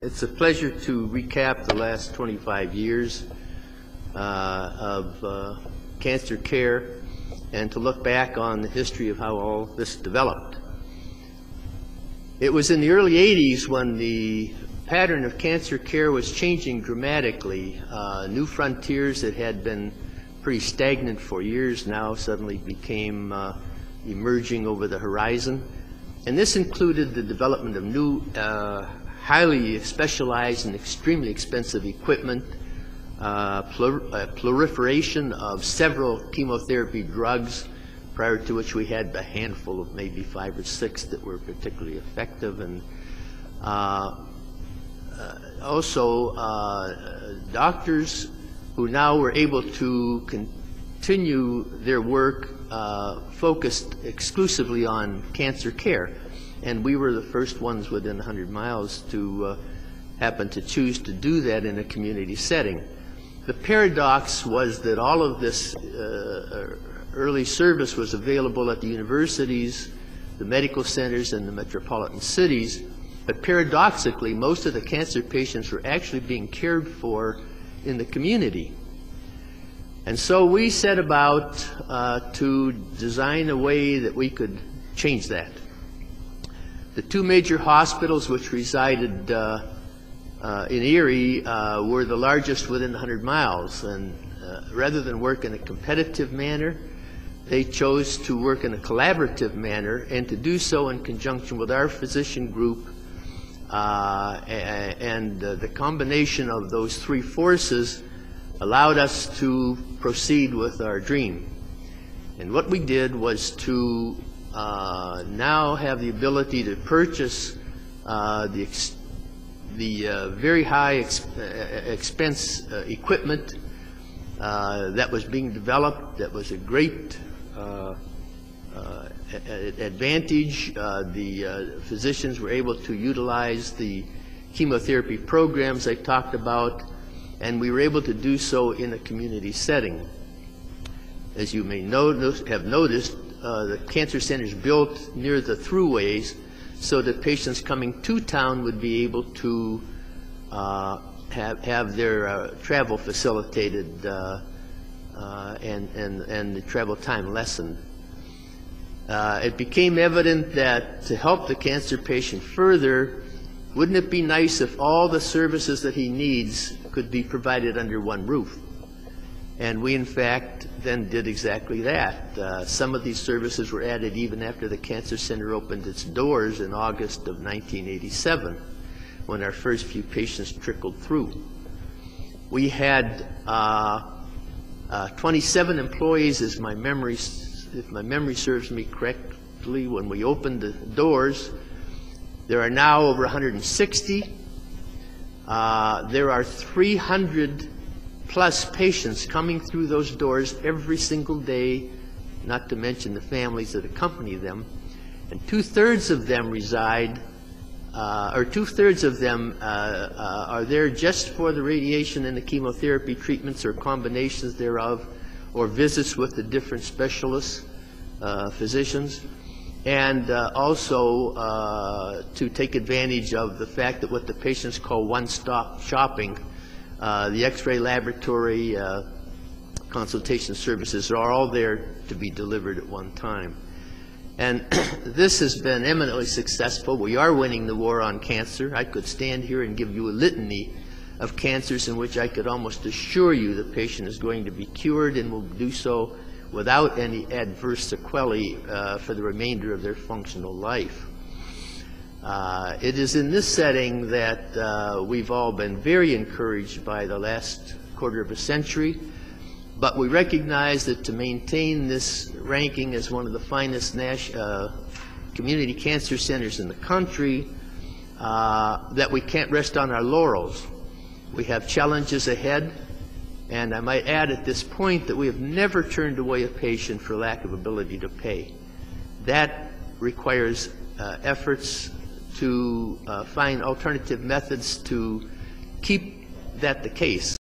It's a pleasure to recap the last 25 years of cancer care and to look back on the history of how all this developed. It was in the early 80s when the pattern of cancer care was changing dramatically. New frontiers that had been pretty stagnant for years now suddenly became emerging over the horizon. And this included the development of new highly specialized and extremely expensive equipment, proliferation of several chemotherapy drugs, prior to which we had a handful of maybe 5 or 6 that were particularly effective, and also doctors who now were able to continue their work focused exclusively on cancer care. And we were the first ones within 100 miles to happen to choose to do that in a community setting. The paradox was that all of this early service was available at the universities, the medical centers, and the metropolitan cities, but paradoxically, most of the cancer patients were actually being cared for in the community. And so we set about to design a way that we could change that. The 2 major hospitals which resided in Erie were the largest within 100 miles, and rather than work in a competitive manner, they chose to work in a collaborative manner, and to do so in conjunction with our physician group, and the combination of those 3 forces allowed us to proceed with our dream. And what we did was to now have the ability to purchase the very high expense equipment that was being developed, that was a great advantage. The physicians were able to utilize the chemotherapy programs I talked about, and we were able to do so in a community setting. As you may have noticed, the cancer centers built near the throughways so that patients coming to town would be able to have their travel facilitated and the travel time lessened. It became evident that to help the cancer patient further, wouldn't it be nice if all the services that he needs could be provided under one roof? And we, in fact, then did exactly that. Some of these services were added even after the Cancer Center opened its doors in August of 1987, when our first few patients trickled through. We had 27 employees, if my memory serves me correctly, when we opened the doors. There are now over 160. There are 300 plus patients coming through those doors every single day, not to mention the families that accompany them. And 2/3 of them reside, or 2/3 of them are there just for the radiation and the chemotherapy treatments or combinations thereof, or visits with the different specialists, physicians, and also to take advantage of the fact that what the patients call one-stop shopping, the X-ray laboratory, consultation services are all there to be delivered at one time. And this has been eminently successful. We are winning the war on cancer. I could stand here and give you a litany of cancers in which I could almost assure you the patient is going to be cured and will do so without any adverse sequelae for the remainder of their functional life. It is in this setting that we've all been very encouraged by the last quarter of a century, but we recognize that to maintain this ranking as one of the finest community cancer centers in the country, that we can't rest on our laurels. We have challenges ahead, and I might add at this point that we have never turned away a patient for lack of ability to pay. That requires efforts to find alternative methods to keep that the case.